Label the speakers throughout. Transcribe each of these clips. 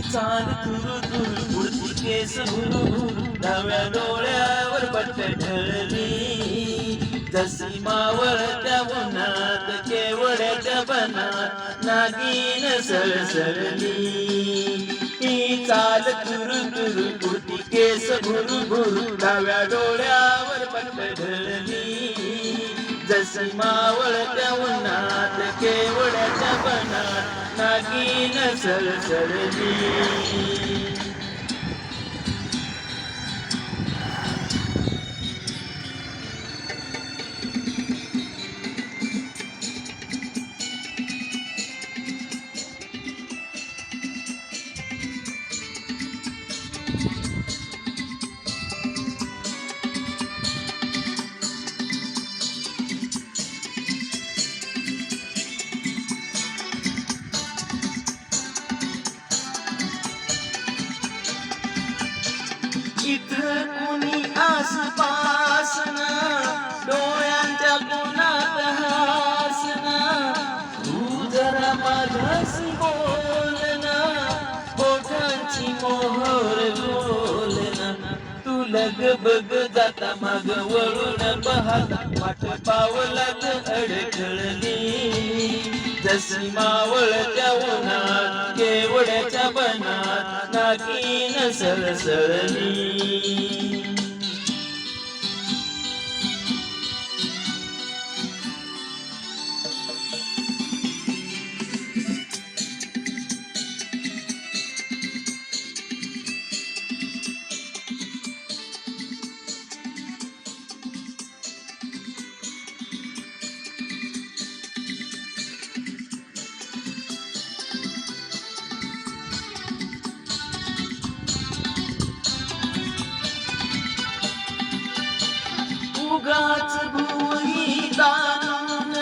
Speaker 1: चाल तुरु तुरु उडती केस भुरु डाव्या डोळ्यावर पट्ट ढळली जशी मावळत्या उन्हात केवड्याच्या बनात नागिन सळसळली ही चाल तुरु तुरु उडती केस भुरु भुरु डाव्या डोळ्यावर पट्ट ढळली जशी मावळत्या उन्हात केवड्याच्या बनात नागिन सळसळली इथं कुणी आसपासना डोळ्यांच्या कोणात हासना तू जरा माझ्याशी बोलना बोटांची मोहर बोलना तू लगबग जाता माग वळून पाहता वाट पावलात अडखळली जशी मावळत्या उन्हात केवड्याच्या बनात नागिन सळसळली उगाच भुई दानून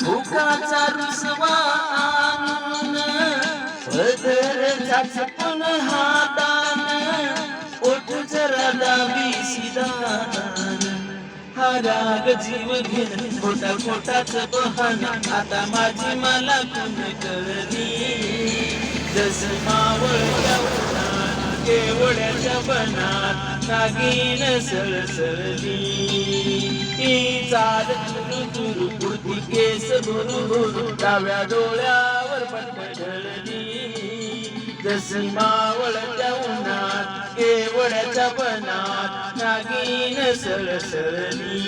Speaker 1: भुकाचा रुसवा आणून पदर झाचपून हातान ओठ जरा दाबी सिदान हा राग जीव घेन खोटा खोटाच बहाना आता माझी मला कुण कळली जस मावळत्या उन्हात केवड्याच्या बनात नागिन सळसळली ही चाल तुरु तुरु उडती केस भुरु भुरु डाव्या डोळ्यावर पट्ट ढळली जशी मावळत्या उन्हात केवड्याच्या बनात नागिन सळसळली